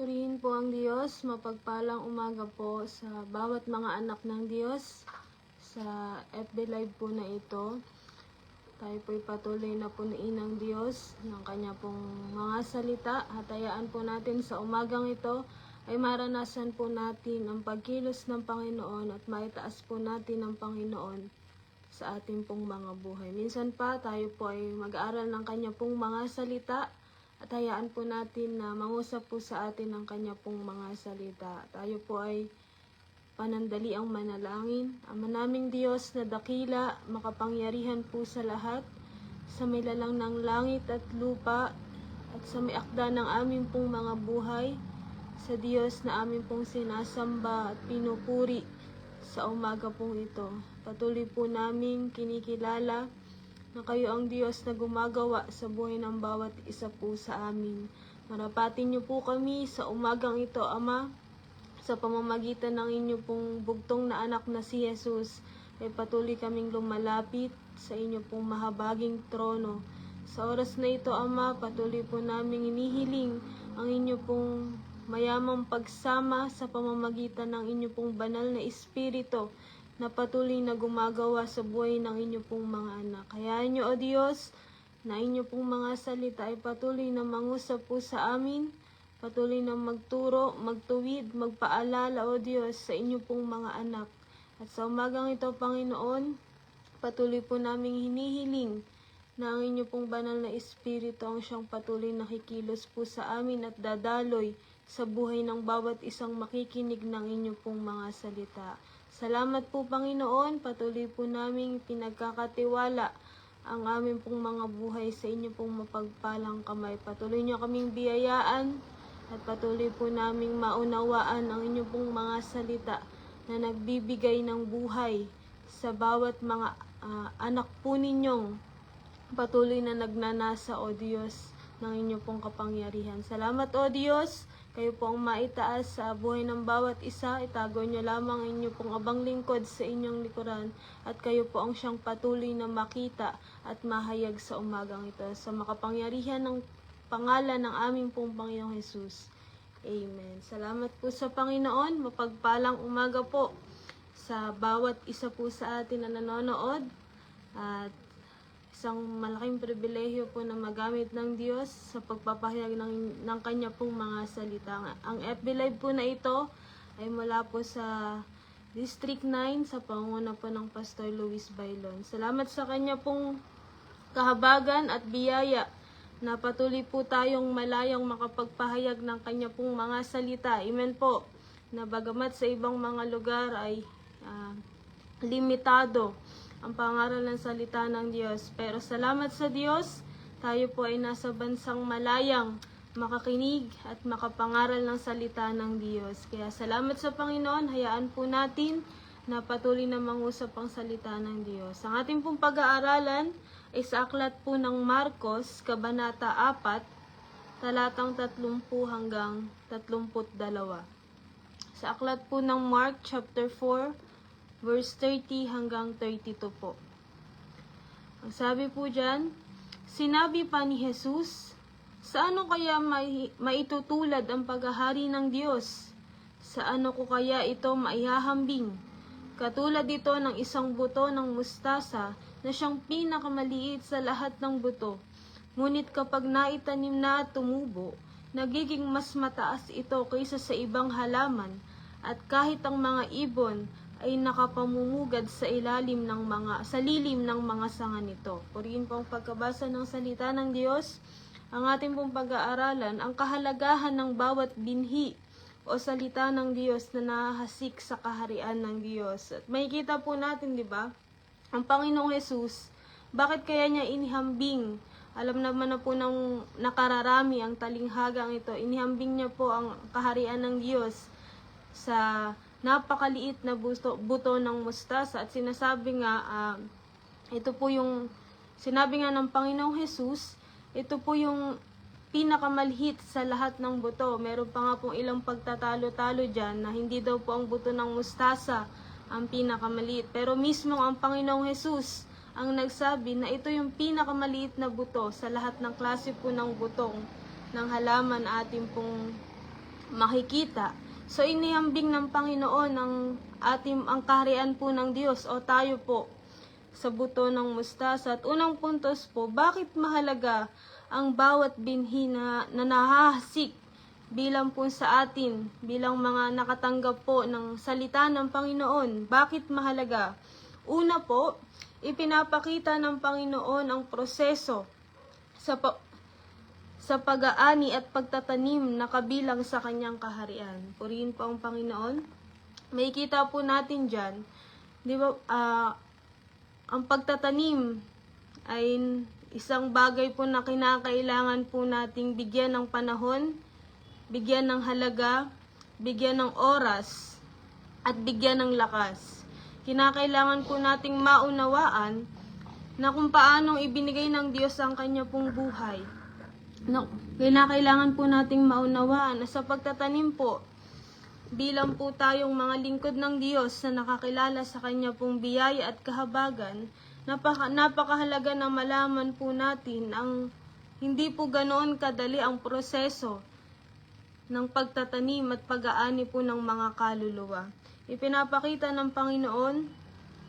Purihin po ang Diyos, mapagpalang umaga po sa bawat mga anak ng Diyos sa FB Live po na ito. Tayo po'y patuloy na punuin ng Diyos ng Kanya pong mga salita. Hatayaan po natin sa umagang ito ay maranasan po natin ang pagkilos ng Panginoon at maitaas po natin ang Panginoon sa ating pong mga buhay. Minsan pa tayo po ay mag-aaral ng Kanya pong mga salita at hayaan po natin na mangusap po sa atin ang Kanya pong mga salita. Tayo po ay panandali ang manalangin. Ama naming Diyos na dakila, makapangyarihan po sa lahat, sa may lalang ng langit at lupa, at sa may akda ng aming pong mga buhay, sa Diyos na aming pong sinasamba at pinupuri sa umaga pong ito. Patuloy po namin kinikilala na kayo ang Diyos na gumagawa sa buhay ng bawat isa po sa amin. Marapatin niyo po kami sa umagang ito, Ama, sa pamamagitan ng inyo pong bugtong na anak na si Jesus, ay patuloy kaming lumalapit sa inyo pong mahabaging trono. Sa oras na ito, Ama, patuloy po naming inihiling ang inyo pong mayamang pagsama sa pamamagitan ng inyo pong banal na Espiritu na patuloy na gumagawa sa buhay ng inyo pong mga anak. Hayaan niyo, O Diyos, na inyo pong mga salita ay patuloy na mangusap po sa amin, patuloy na magturo, magtuwid, magpaalala, O Diyos, sa inyo pong mga anak. At sa umagang ito, Panginoon, patuloy po naming hinihiling na ang inyo pong banal na Espiritu ang siyang patuloy na kikilos po sa amin at dadaloy sa buhay ng bawat isang makikinig ng inyo pong mga salita. Salamat po, Panginoon, patuloy po naming pinagkakatiwala ang aming pong mga buhay sa inyo pong mapagpalang kamay. Patuloy niyo kaming biyayaan at patuloy po naming maunawaan ang inyo pong mga salita na nagbibigay ng buhay sa bawat mga anak po ninyong patuloy na nagnanasa, O Diyos, ng inyo pong kapangyarihan. Salamat, O Diyos, kayo po ang maitaas sa buhay ng bawat isa. Itago niyo lamang ang inyo pong abang lingkod sa inyong likuran at kayo po ang siyang patuloy na makita at mahayag sa umagang ito. Sa makapangyarihan ng pangalan ng aming pong Panginoong Jesus. Amen. Salamat po sa Panginoon. Mapagpalang umaga po sa bawat isa po sa atin na nanonood. At isang malaking pribilehiyo po na magamit ng Diyos sa pagpapahayag ng Kanya pong mga salita. Ang FB Live po na ito ay mula po sa District 9 sa pangunguna po ng Pastor Luis Bailon. Salamat sa Kanya pong kahabagan at biyaya na patuloy po tayong malayang makapagpahayag ng Kanya pong mga salita. Amen po, na bagamat sa ibang mga lugar ay limitado ang pangaral ng salita ng Diyos. Pero salamat sa Diyos, tayo po ay nasa bansang malayang makakinig at makapangaral ng salita ng Diyos. Kaya salamat sa Panginoon, hayaan po natin na patuloy na mangusap ang salita ng Diyos. Ang ating pong pag-aaralan ay sa aklat po ng Marcos, Kabanata 4, talatang 30 hanggang 32. Sa aklat po ng Mark chapter 4, verse 30 hanggang 32 po. Ang sabi po dyan, sinabi pa ni Jesus, sa ano kaya maitutulad ang paghahari ng Diyos? Sa ano ko kaya ito maihahambing? Katulad ito ng isang buto ng mustasa na siyang pinakamaliit sa lahat ng buto. Ngunit kapag naitanim na at tumubo, nagiging mas mataas ito kaysa sa ibang halaman, at kahit ang mga ibon ay nakapamumugad sa lilim ng mga sanga nito. Purihin po ang pagkabasa ng salita ng Diyos. Ang ating pong pag-aaralan, ang kahalagahan ng bawat binhi o salita ng Diyos na nahahasik sa kaharian ng Diyos. At makikita po natin, di ba, ang Panginoong Jesus, bakit kaya niya inihambing? Alam naman na po ng nakararami ang talinghagang ito. Inihambing niya po ang kaharian ng Diyos sa napakaliit na buto ng mustasa, at sinasabi nga, ito po yung, sinabi nga ng Panginoong Jesus, ito po yung pinakamalhit sa lahat ng buto. Meron pa nga pong ilang pagtatalo-talo dyan na hindi daw po ang buto ng mustasa ang pinakamaliit. Pero mismo ang Panginoong Jesus ang nagsabi na ito yung pinakamaliit na buto sa lahat ng klase po ng butong ng halaman ating pong makikita. So inihambing ng Panginoon ang kaharian po ng Diyos o tayo po sa buto ng mustasa. At unang puntos po, bakit mahalaga ang bawat binhi na nahahasik bilang po sa atin, bilang mga nakatanggap po ng salita ng Panginoon? Bakit mahalaga? Una po, ipinapakita ng Panginoon ang proseso sa pag-aani at pagtatanim na kabilang sa kanyang kaharian. Purihin po ang Panginoon. May kita po natin dyan, di ba, ang pagtatanim ay isang bagay po na kinakailangan po nating bigyan ng panahon, bigyan ng halaga, bigyan ng oras, at bigyan ng lakas. Kinakailangan po nating maunawaan na kung paanong ibinigay ng Diyos ang kanya pong buhay. Kinakailangan po nating maunawaan na sa pagtatanim po, bilang po tayong mga lingkod ng Diyos na nakakilala sa kanya pong biyaya at kahabagan, napakahalaga na malaman po natin ang hindi po ganoon kadali ang proseso ng pagtatanim at pag-aani po ng mga kaluluwa. Ipinapakita ng Panginoon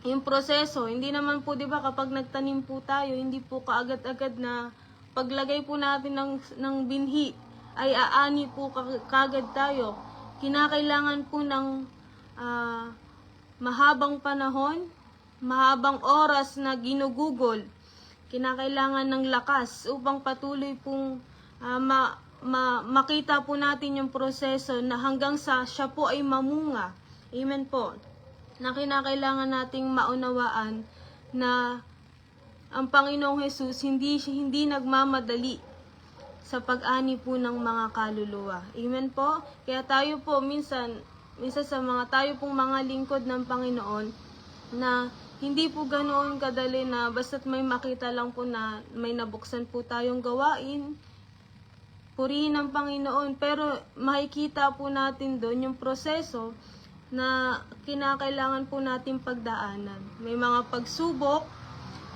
yung proseso. Hindi naman po, di ba, kapag nagtanim po tayo, hindi po kaagad-agad na paglagay po natin ng binhi ay aani po kagad tayo. Kinakailangan po ng mahabang panahon, mahabang oras na ginugugol. Kinakailangan ng lakas upang patuloy pong makita po natin yung proseso na hanggang sa siya po ay mamunga. Amen po. Na kinakailangan nating maunawaan na ang Panginoong Hesus hindi nagmamadali sa pag-ani po ng mga kaluluwa. Amen po. Kaya tayo po minsan sa tayo pong mga lingkod ng Panginoon na hindi po ganoon kadali na basta't may makita lang po na may nabuksan po tayong gawain, purihin ang Panginoon. Pero makikita po natin doon yung proseso na kinakailangan po natin pagdaanan. May mga pagsubok,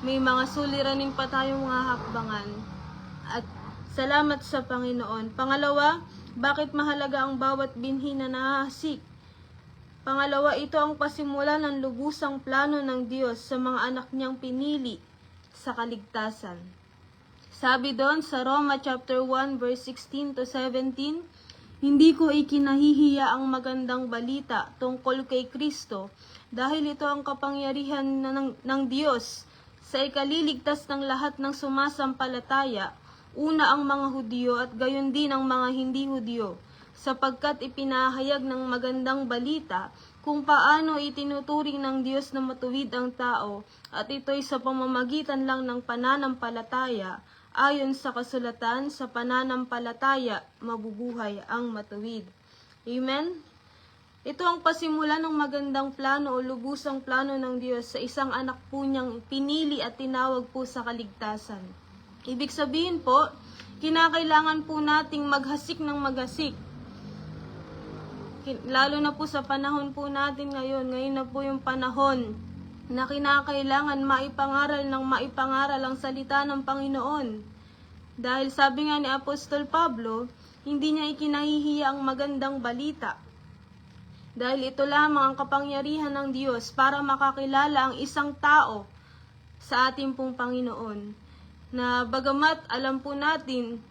may mga suliranin pa tayong mga hakbangan. At salamat sa Panginoon. Pangalawa, bakit mahalaga ang bawat binhi na nahahasik? Pangalawa, ito ang pasimula ng lubusang plano ng Diyos sa mga anak niyang pinili sa kaligtasan. Sabi doon sa Roma chapter 1 verse 16 to 17, hindi ko ikinahihiya ang magandang balita tungkol kay Kristo dahil ito ang kapangyarihan ng Diyos sa ikaliligtas ng lahat ng sumasampalataya, una ang mga Hudyo at gayon din ang mga hindi Hudyo, sapagkat ipinahayag ng magandang balita kung paano itinuturing ng Diyos na matuwid ang tao, at ito'y sa pamamagitan lang ng pananampalataya. Ayon sa kasulatan, sa pananampalataya, mabubuhay ang matuwid. Amen? Ito ang pasimula ng magandang plano o lubusang plano ng Diyos sa isang anak po niyang pinili at tinawag po sa kaligtasan. Ibig sabihin po, kinakailangan po nating maghasik ng maghasik. Lalo na po sa panahon po natin ngayon na po yung panahon na kinakailangan maipangaral ang salita ng Panginoon. Dahil sabi nga ni Apostol Pablo, hindi niya ikinahihiya ang magandang balita. Dahil ito lamang ang kapangyarihan ng Diyos para makakilala ang isang tao sa ating pong Panginoon. Na bagamat alam po natin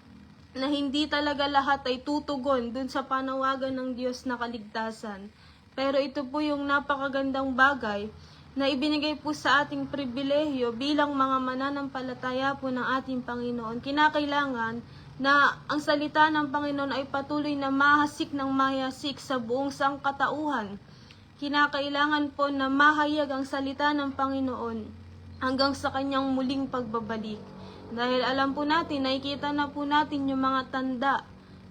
na hindi talaga lahat ay tutugon dun sa panawagan ng Diyos na kaligtasan. Pero ito po yung napakagandang bagay na ibinigay po sa ating pribilehyo bilang mga mananampalataya po ng ating Panginoon. Kinakailangan na ang salita ng Panginoon ay patuloy na mahasik ng mahasik sa buong sangkatauhan. Kinakailangan po na mahayag ang salita ng Panginoon hanggang sa kanyang muling pagbabalik. Dahil alam po natin, nakikita na po natin yung mga tanda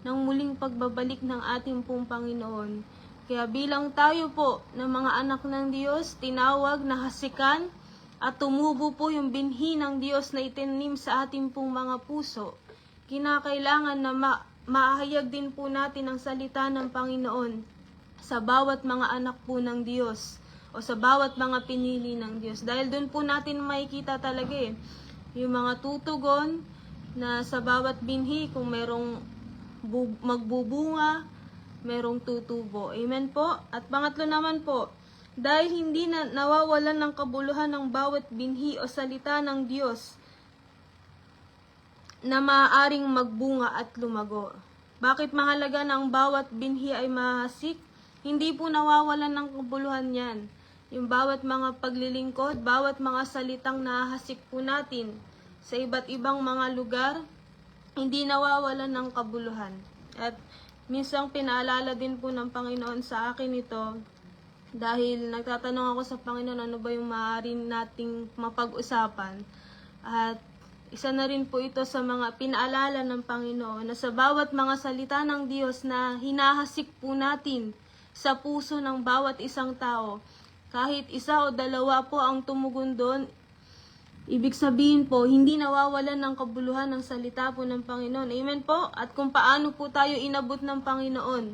ng muling pagbabalik ng ating pong Panginoon. Kaya bilang tayo po ng mga anak ng Diyos, tinawag na hasikan at tumubo po yung binhi ng Diyos na itinim sa ating pong mga puso. Kinakailangan na maahayag din po natin ang salita ng Panginoon sa bawat mga anak po ng Diyos o sa bawat mga pinili ng Diyos. Dahil doon po natin makikita talaga yung mga tutugon na sa bawat binhi kung mayroong magbubunga, merong tutubo. Amen po. At pangatlo naman po, dahil hindi na nawawalan ng kabuluhan ng bawat binhi o salita ng Diyos na maaaring magbunga at lumago. Bakit mahalaga na ang bawat binhi ay mahasik? Hindi po nawawalan ng kabuluhan yan. Yung bawat mga paglilingkod, bawat mga salitang nahasik po natin sa iba't ibang mga lugar, hindi nawawalan ng kabuluhan. At minsan pinaalala din po ng Panginoon sa akin ito, dahil nagtatanong ako sa Panginoon ano ba yung maaari nating mapag-usapan. At isa na rin po ito sa mga pinaalala ng Panginoon na sa bawat mga salita ng Diyos na hinahasik po natin sa puso ng bawat isang tao, kahit isa o dalawa po ang tumugon doon, ibig sabihin po, hindi nawawalan ng kabuluhan ng salita po ng Panginoon. Amen po? At kung paano po tayo inabot ng Panginoon,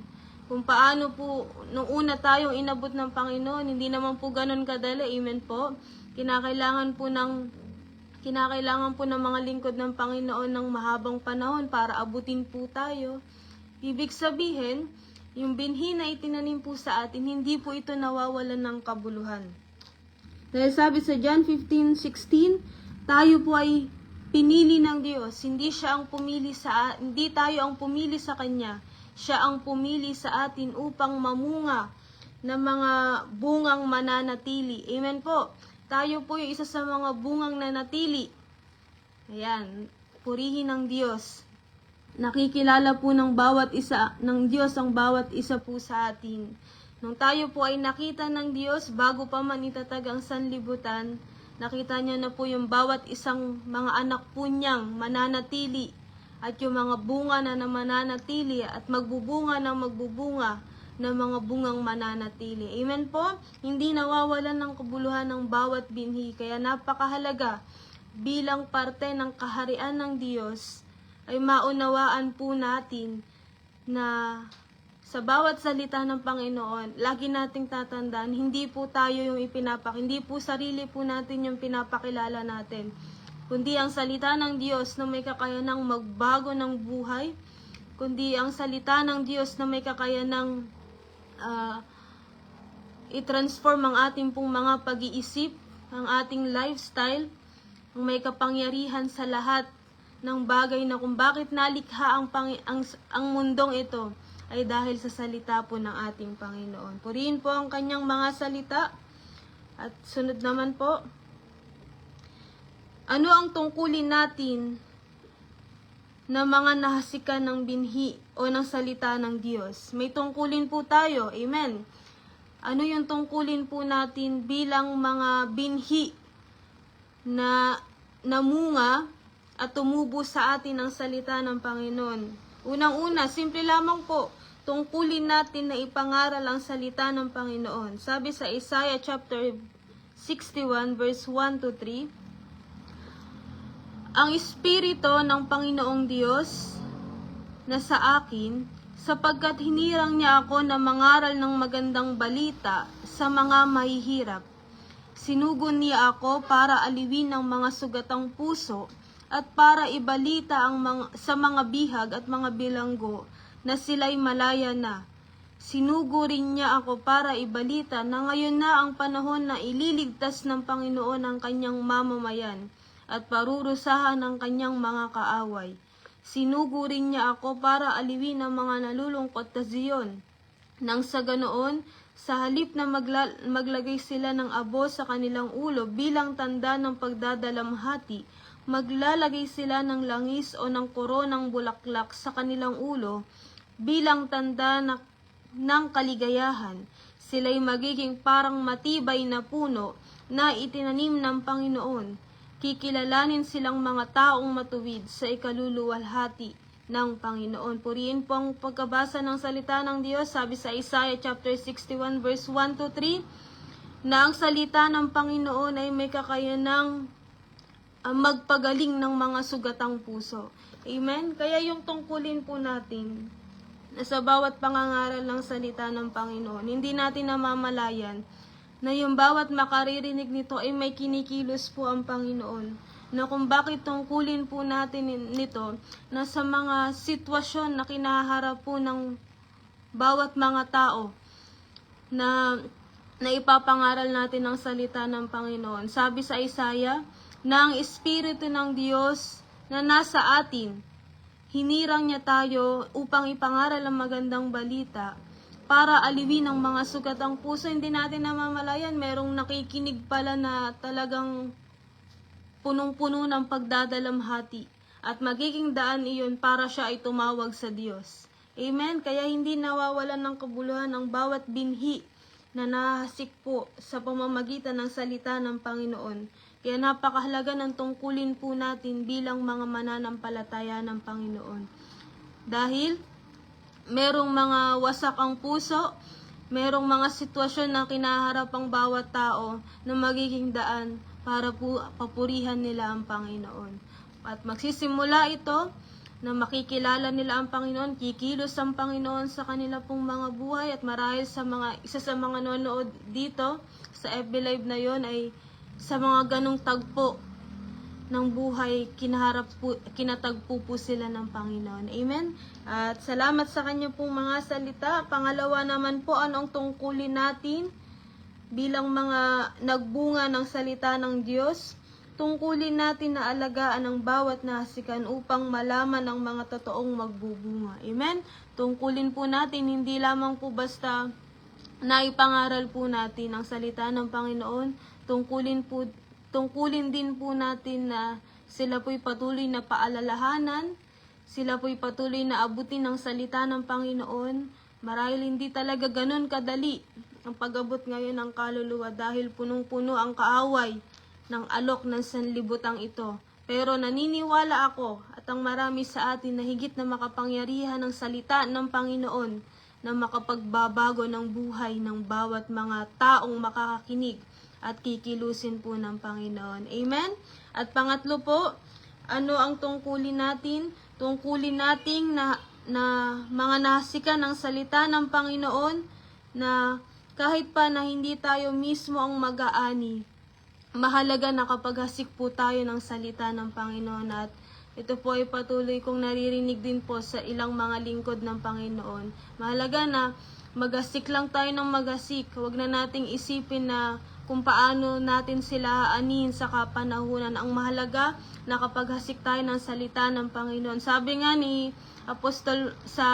kung paano po, nung una tayong inabot ng Panginoon, hindi naman po ganun kadali. Amen po? Kinakailangan po ng mga lingkod ng Panginoon ng mahabang panahon para abutin po tayo. Ibig sabihin, yung binhi na itinanim po sa atin, hindi po ito nawawalan ng kabuluhan. Dahil sabi sa John 15:16, tayo po ay pinili ng Diyos. Hindi tayo ang pumili sa Kanya. Siya ang pumili sa atin upang mamunga ng mga bungang mananatili. Amen po. Tayo po yung isa sa mga bungang nanatili. Ayan, purihin ng Diyos. Nakikilala po ng Diyos ang bawat isa po sa atin. Nung tayo po ay nakita ng Diyos, bago pa man itatag ang sanlibutan, nakita niya na po yung bawat isang mga anak po niyang mananatili at yung mga bunga na mananatili at magbubunga ng mga bungang mananatili. Amen po? Hindi nawawalan ng kabuluhan ng bawat binhi. Kaya napakahalaga bilang parte ng kaharian ng Diyos ay maunawaan po natin na sa bawat salita ng Panginoon, lagi nating tatandaan, hindi po tayo yung hindi po sarili po natin yung pinapakilala natin, kundi ang salita ng Diyos na may kakayanang magbago ng buhay, kundi ang salita ng Diyos na may kakayanang i-transform ang ating pong mga pag-iisip, ang ating lifestyle, ang may kapangyarihan sa lahat ng bagay na kung bakit nalikha ang mundong ito ay dahil sa salita po ng ating Panginoon. Purihin po ang kanyang mga salita. At sunod naman po, ano ang tungkulin natin na mga nahasikan ng binhi o ng salita ng Diyos? May tungkulin po tayo. Amen. Ano yung tungkulin po natin bilang mga binhi na namunga at tumubo sa atin ang salita ng Panginoon? Unang-una, simple lamang po, tungkulin natin na ipangaral ang salita ng Panginoon. Sabi sa Isaiah chapter 61 verse 1 to 3, ang Espiritu ng Panginoong Diyos na sa akin, sapagkat hinirang niya ako na mangaral ng magandang balita sa mga mahihirap. Sinugon niya ako para aliwin ang mga sugatang puso at para ibalita sa mga bihag at mga bilanggo na sila'y malaya na. Sinugo rin niya ako para ibalita na ngayon na ang panahon na ililigtas ng Panginoon ang kanyang mamamayan at parurusahan ang kanyang mga kaaway. Sinugo rin niya ako para aliwin ang mga nalulungkot na Zion. Nang sa ganoon, sa halip na maglagay sila ng abo sa kanilang ulo bilang tanda ng pagdadalamhati, maglalagay sila ng langis o ng koronang bulaklak sa kanilang ulo bilang tanda ng kaligayahan. Sila'y magiging parang matibay na puno na itinanim ng Panginoon. Kikilalanin silang mga taong matuwid sa ikaluluwalhati ng Panginoon. Purihin po ang pagkabasa ng salita ng Diyos. Sabi sa Isaiah chapter 61 verse 1 to 3, na ang salita ng Panginoon ay may kakayanang magpagaling ng mga sugatang puso. Amen? Kaya yung tungkulin po natin na sa bawat pangangaral ng salita ng Panginoon, hindi natin namamalayan na yung bawat makaririnig nito ay may kinikilos po ang Panginoon. Na kung bakit tungkulin po natin nito na sa mga sitwasyon na kinaharap po ng bawat mga tao na ipapangaral natin ang salita ng Panginoon. Sabi sa Isaiah, na ang Espiritu ng Diyos na nasa atin, hinirang niya tayo upang ipangaral ang magandang balita para aliwin ang mga sugatang puso. Hindi natin namamalayan, merong nakikinig pala na talagang punong-puno ng pagdadalamhati at magiging daan iyon para siya ay tumawag sa Diyos. Amen? Kaya hindi nawawalan ng kabuluhan ang bawat binhi na nahasik po sa pamamagitan ng salita ng Panginoon. Kaya napakahalaga ng tungkulin po natin bilang mga mananampalataya ng Panginoon. Dahil merong mga wasak ang puso, merong mga sitwasyon na kinaharap ang bawat tao na magiging daan para po papurihan nila ang Panginoon. At magsisimula ito na makikilala nila ang Panginoon, kikilos ang Panginoon sa kanila pong mga buhay, at marahil isa sa mga nanonood dito sa FB Live na yon ay sa mga ganong tagpo ng buhay, kinatagpo po sila ng Panginoon. Amen? At salamat sa kanya pong mga salita. Pangalawa naman po, anong tungkulin natin bilang mga nagbunga ng salita ng Diyos? Tungkulin natin na alagaan ang bawat nahasikan upang malaman ang mga totoong magbubunga. Amen? Tungkulin po natin, hindi lamang po basta naipangaral po natin ang salita ng Panginoon. Tungkulin din po natin na sila po'y patuloy na paalalahanan, sila po'y patuloy na abutin ang salita ng Panginoon. Marahil hindi talaga ganun kadali ang pag-abot ngayon ng kaluluwa dahil punong-puno ang kaaway ng alok ng sanlibutan ito. Pero naniniwala ako at ang marami sa atin na higit na makapangyarihan ng salita ng Panginoon na makapagbabago ng buhay ng bawat mga taong makakakinig at kikilusin po ng Panginoon. Amen? At pangatlo po, ano ang tungkulin natin? Tungkulin natin na mga nahasikan ng salita ng Panginoon na kahit pa na hindi tayo mismo ang mag-aani, mahalaga na kapag hasik po tayo ng salita ng Panginoon, at ito po ay patuloy kong naririnig din po sa ilang mga lingkod ng Panginoon. Mahalaga na magasik lang tayo ng magasik. Huwag na nating isipin na kung paano natin sila aanin sa kapanahunan. Ang mahalaga na kapag hasik tayo ng salita ng Panginoon. Sabi nga ni Apostol sa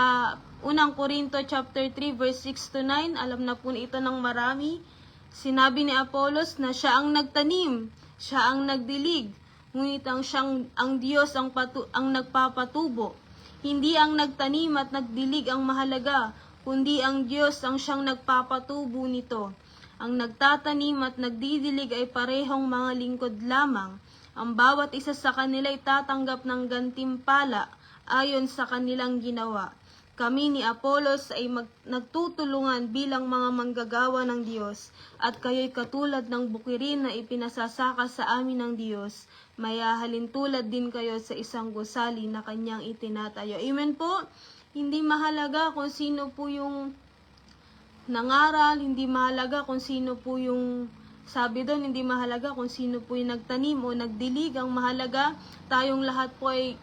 unang Korinto chapter 3 verse 6 to 9, alam na po ito ng marami. Sinabi ni Apolos na siya ang nagtanim, siya ang nagdilig, ngunit ang Diyos ang nagpapatubo. Hindi ang nagtanim at nagdilig ang mahalaga, kundi ang Diyos ang siyang nagpapatubo nito. Ang nagtatanim at nagdidilig ay parehong mga lingkod lamang. Ang bawat isa sa kanila ay tatanggap ng gantimpala ayon sa kanilang ginawa. Kami ni Apolos ay nagtutulungan bilang mga manggagawa ng Diyos, at kayo'y katulad ng bukirin na ipinasasaka sa amin ng Diyos. Mayahalin tulad din kayo sa isang gusali na kanyang itinatayo. Amen po? Hindi mahalaga kung sino po yung nangaral, hindi mahalaga kung sino po yung sabi doon, hindi mahalaga kung sino po yung nagtanim o nagdilig. Ang mahalaga, tayong lahat po ay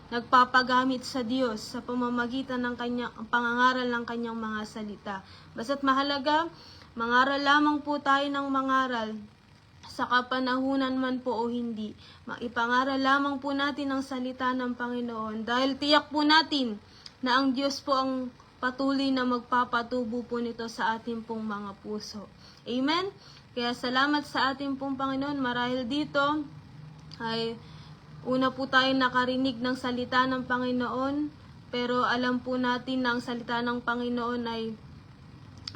nagpapagamit sa Diyos sa pamamagitan ng kanyang pangangaral ng kanyang mga salita. Basta't mahalaga, mangaral lamang po tayo ng mangaral sa kapanahunan man po o hindi. Ipangaral lamang po natin ang salita ng Panginoon dahil tiyak po natin na ang Diyos po ang patuloy na magpapatubo po nito sa ating pong mga puso. Amen? Kaya salamat sa ating pong Panginoon. Marahil dito ay una po tayo nakarinig ng salita ng Panginoon, pero alam po natin na ang salita ng Panginoon ay,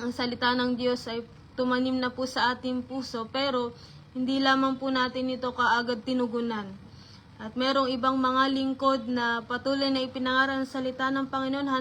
ang salita ng Diyos ay tumanim na po sa ating puso, pero hindi lamang po natin ito kaagad tinugunan. At merong ibang mga lingkod na patuloy na ipinangaral ang salita ng Panginoon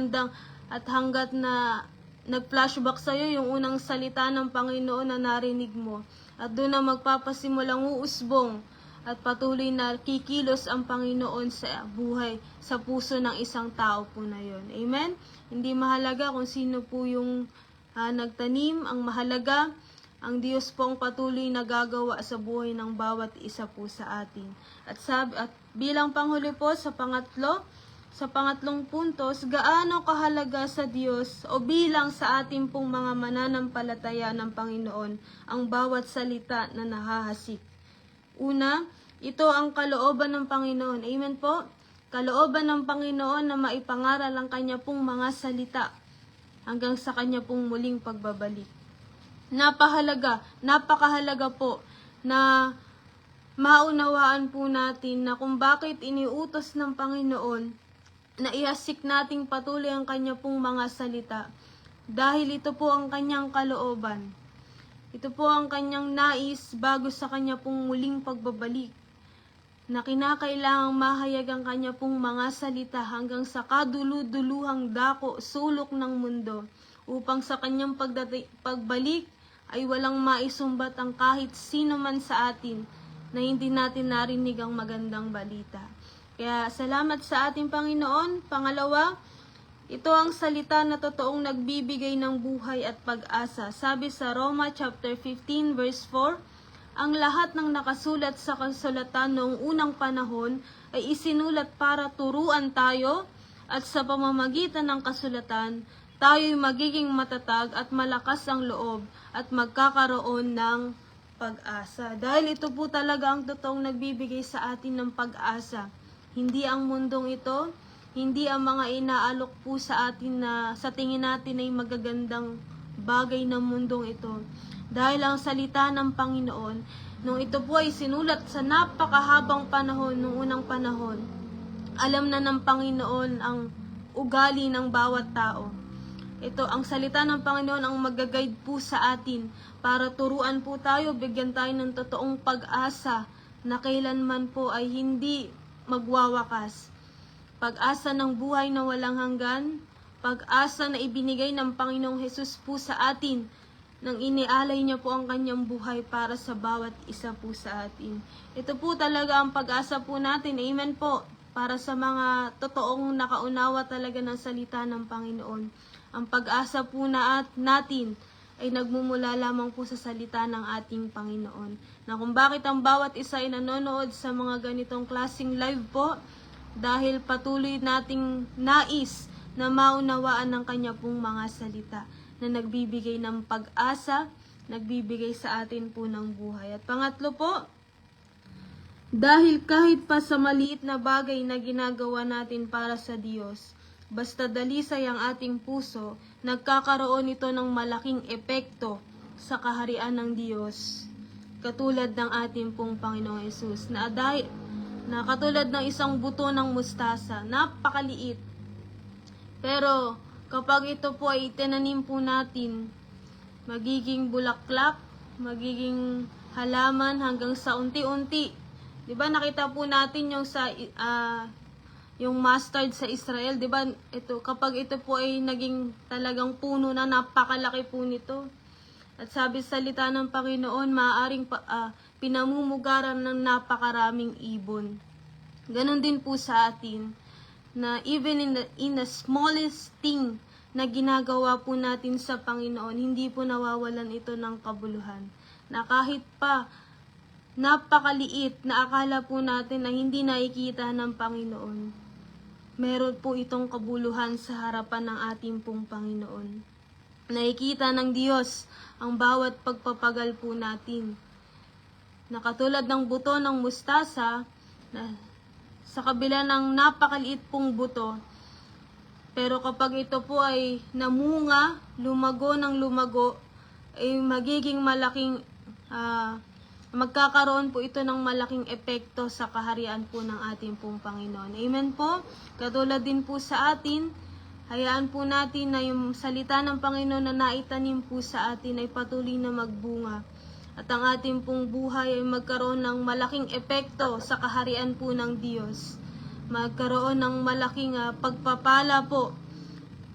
hanggat na nag-flashback sa iyo yung unang salita ng Panginoon na narinig mo. At doon na magpapasimulang uusbong at patuloy na kikilos ang Panginoon sa buhay, sa puso ng isang tao po na yon. Amen? Hindi mahalaga kung sino po yung nagtanim. Ang mahalaga, ang Diyos po ang patuloy na gagawa sa buhay ng bawat isa po sa atin. At bilang panghuli po, sa pangatlo, sa pangatlong puntos, gaano kahalaga sa Diyos o bilang sa ating pong mga mananampalataya ng Panginoon ang bawat salita na nahahasik. Una, ito ang kalooban ng Panginoon. Amen po? Kalooban ng Panginoon na maipangaral ang kanya pong mga salita hanggang sa kanya pong muling pagbabalik. Napakahalaga po na maunawaan po natin na kung bakit iniutos ng Panginoon na ihasik nating patuloy ang kanya pong mga salita. Dahil ito po ang kanyang kalooban. Ito po ang kanyang nais bago sa kanya pong muling pagbabalik. Na kinakailangang mahayag ang kanya pong mga salita hanggang sa kaduluduluhang dako, sulok ng mundo. Upang sa kanyang pagbalik ay walang maisumbat ang kahit sino man sa atin na hindi natin narinig ang magandang balita. Kaya salamat sa ating Panginoon. Pangalawa, ito ang salita na totoong nagbibigay ng buhay at pag-asa. Sabi sa Roma chapter 15 verse 4, ang lahat ng nakasulat sa kasulatan noong unang panahon ay isinulat para turuan tayo at sa pamamagitan ng kasulatan, tayo'y magiging matatag at malakas ang loob at magkakaroon ng pag-asa. Dahil ito po talaga ang totoong nagbibigay sa atin ng pag-asa. Hindi ang mundong ito, hindi ang mga inaalok po sa atin na sa tingin natin ay magagandang bagay ng mundong ito. Dahil ang salita ng Panginoon, nung ito po ay sinulat sa napakahabang panahon, nung unang panahon, alam na ng Panginoon ang ugali ng bawat tao. Ito, ang salita ng Panginoon ang mag-guide po sa atin para turuan po tayo, bigyan tayo ng totoong pag-asa na kailanman po ay hindi magwawakas. Pag-asa ng buhay na walang hanggan, pag-asa na ibinigay ng Panginoong Hesus po sa atin nang inialay niya po ang kanyang buhay para sa bawat isa po sa atin. Ito po talaga ang pag-asa po natin. Amen po. Para sa mga totoong nakaunawa talaga ng salita ng Panginoon. Ang pag-asa po natin ay nagmumula lamang po sa salita ng ating Panginoon. Na kung bakit ang bawat isa ay nanonood sa mga ganitong klaseng live po, dahil patuloy nating nais na maunawaan ng kanya pong mga salita na nagbibigay ng pag-asa, nagbibigay sa atin po ng buhay. At pangatlo po, dahil kahit pa sa maliit na bagay na ginagawa natin para sa Diyos, basta dalisay ang ating puso, nagkakaroon ito ng malaking epekto sa kaharian ng Diyos. Katulad ng ating pong Panginoong Hesus, na katulad ng isang buto ng mustasa, napakaliit. Pero kapag ito po ay tinanim po natin, magiging bulaklak, magiging halaman hanggang sa unti-unti. 'Di ba nakita po natin yung sa yung mustard sa Israel, 'di ba? Ito kapag ito po ay naging talagang puno na, napakalaki po nito. At sabi sa salita ng Panginoon, maaaring pinamumugaran ng napakaraming ibon. Ganon din po sa atin, na even in the smallest thing na ginagawa po natin sa Panginoon, hindi po nawawalan ito ng kabuluhan. Na kahit pa napakaliit na akala po natin na hindi nakikita ng Panginoon, meron po itong kabuluhan sa harapan ng ating pong Panginoon. Nakikita ng Diyos ang bawat pagpapagal po natin. Na katulad ng buto ng mustasa, na sa kabila ng napakaliit pong buto, pero kapag ito po ay namunga, lumago ng lumago, ay magiging malaking, magkakaroon po ito ng malaking epekto sa kaharian po ng ating pong Panginoon. Amen po. Katulad din po sa atin, hayaan po natin na yung salita ng Panginoon na naitanim po sa atin ay patuloy na magbunga. At ang ating pong buhay ay magkaroon ng malaking epekto sa kaharian po ng Diyos. Magkaroon ng malaking pagpapala po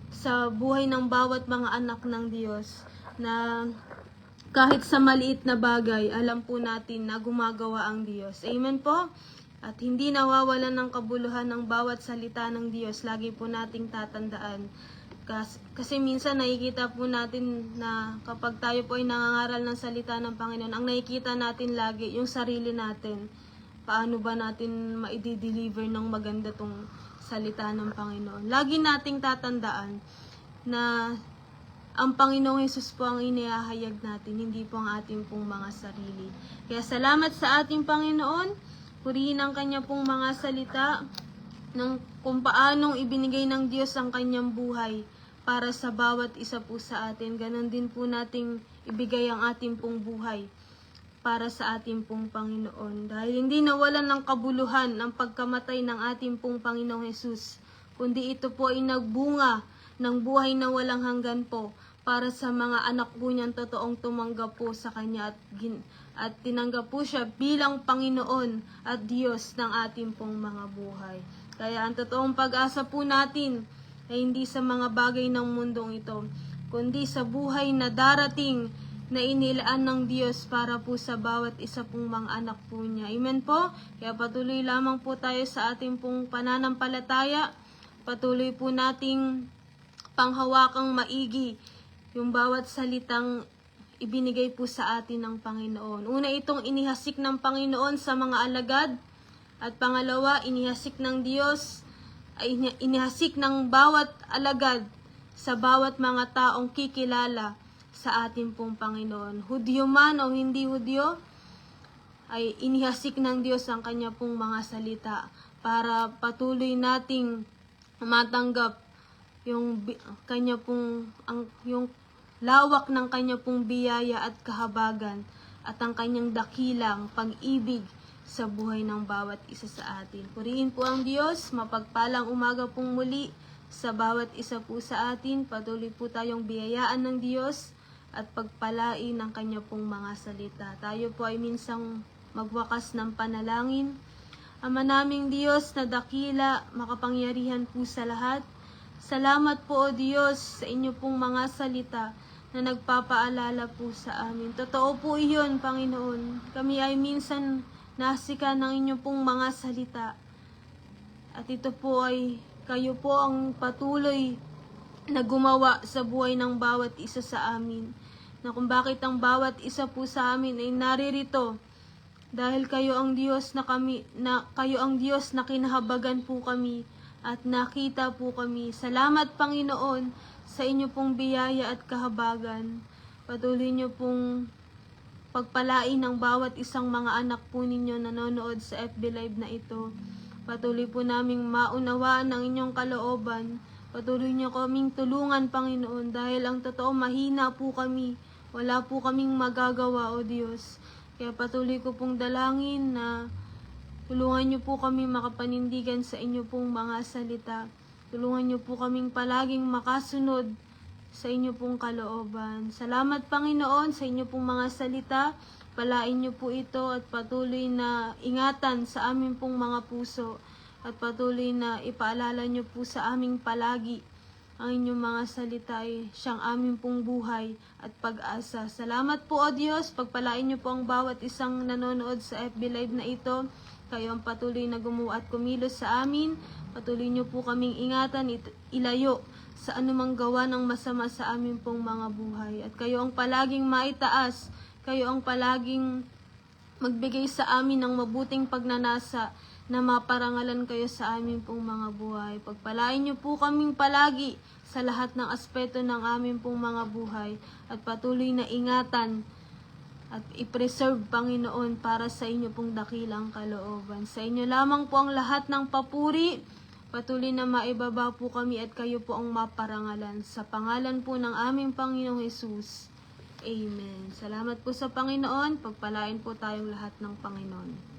sa buhay ng bawat mga anak ng Diyos. Na kahit sa maliit na bagay, alam po natin na gumagawa ang Diyos. Amen po? At hindi nawawalan ng kabuluhan ng bawat salita ng Diyos. Lagi po nating tatandaan. Kasi minsan nakikita po natin na kapag tayo po ay nangangaral ng salita ng Panginoon, ang nakikita natin lagi yung sarili natin. paano ba natin maidi-deliver ng maganda tong salita ng Panginoon. Lagi nating tatandaan na ang Panginoong Hesus po ang inihahayag natin, hindi po ang ating pong mga sarili. Kaya salamat sa ating Panginoon, purihin ang kanya pong mga salita, ng kung paanong ibinigay ng Diyos ang kanyang buhay para sa bawat isa po sa atin. Ganon din po nating ibigay ang ating pong buhay para sa ating pong Panginoon. Dahil hindi nawalan ng kabuluhan ang pagkamatay ng ating pong Panginoong Hesus, kundi ito po ay nagbunga ng buhay na walang hanggan po para sa mga anak po niyang totoong tumanggap po sa Kanya at tinanggap po siya bilang Panginoon at Diyos ng ating pong mga buhay. Kaya ang totoong pag-asa po natin ay hindi sa mga bagay ng mundong ito, kundi sa buhay na darating na inilaan ng Diyos para po sa bawat isa pong mga anak po niya. Amen po? Kaya patuloy lamang po tayo sa ating pong pananampalataya. Patuloy po nating panghawakang maigi yung bawat salitang ibinigay po sa atin ng Panginoon. Una, itong inihasik ng Panginoon sa mga alagad. At pangalawa, inihasik ng Diyos, ay inihasik ng bawat alagad sa bawat mga taong kikilala sa ating pong Panginoon. Hudyo man o hindi Hudyo, ay inihasik ng Diyos ang kanya pong mga salita para patuloy nating matanggap yung kanya pong yung lawak ng kanya pong biyaya at kahabagan at ang kanyang dakilang pag-ibig sa buhay ng bawat isa sa atin. Purihin po ang Diyos, mapagpalang umaga pong muli sa bawat isa po sa atin. Patuloy po tayong biyayaan ng Diyos at pagpalain ng kanya pong mga salita. Tayo po ay minsang magwakas ng panalangin. Ama naming Diyos na dakila, makapangyarihan po sa lahat, salamat po o Diyos sa inyo pong mga salita na nagpapaalala po sa amin. Totoo po iyon, Panginoon. Kami ay minsan nasika ng inyo pong mga salita. At ito po ay kayo po ang patuloy na gumawa sa buhay ng bawat isa sa amin. Na kung bakit ang bawat isa po sa amin ay naririto dahil kayo ang Diyos kayo ang Diyos na kinahabagan po kami at nakita po kami. Salamat, Panginoon, sa inyo pong biyaya at kahabagan. Patuloy niyo pong pagpalain ng bawat isang mga anak po ninyo nanonood sa FB Live na ito. Patuloy po naming maunawaan ang inyong kalooban. Patuloy niyo kaming tulungan, Panginoon, dahil ang totoo mahina po kami. Wala po kaming magagawa, O Diyos. Kaya patuloy ko pong dalangin na tulungan niyo po kami makapanindigan sa inyo pong mga salita. Tulungan niyo po kaming palaging makasunod sa inyo pong kalooban. Salamat, Panginoon, sa inyo pong mga salita. Palain niyo po ito at patuloy na ingatan sa aming pong mga puso. At patuloy na ipaalala niyo po sa aming palagi ang inyong mga salita ay siyang aming pong buhay at pag-asa. Salamat po, O Diyos. Pagpalain niyo po ang bawat isang nanonood sa FB Live na ito. Kayo ang patuloy na gumawa at kumilos sa amin. Patuloy niyo po kaming ingatan, ilayo sa anumang gawa ng masama sa amin pong mga buhay. At kayo ang palaging maitaas, kayo ang palaging magbigay sa amin ng mabuting pagnanasa na maparangalan kayo sa amin pong mga buhay. Pagpalain niyo po kaming palagi sa lahat ng aspeto ng amin pong mga buhay at patuloy na ingatan at i-preserve, Panginoon, para sa inyo pong dakilang kalooban. Sa inyo lamang po ang lahat ng papuri. Patuloy na maibaba po kami at kayo po ang maparangalan. Sa pangalan po ng aming Panginoong Hesus. Amen. Salamat po sa Panginoon. Pagpalain po tayong lahat ng Panginoon.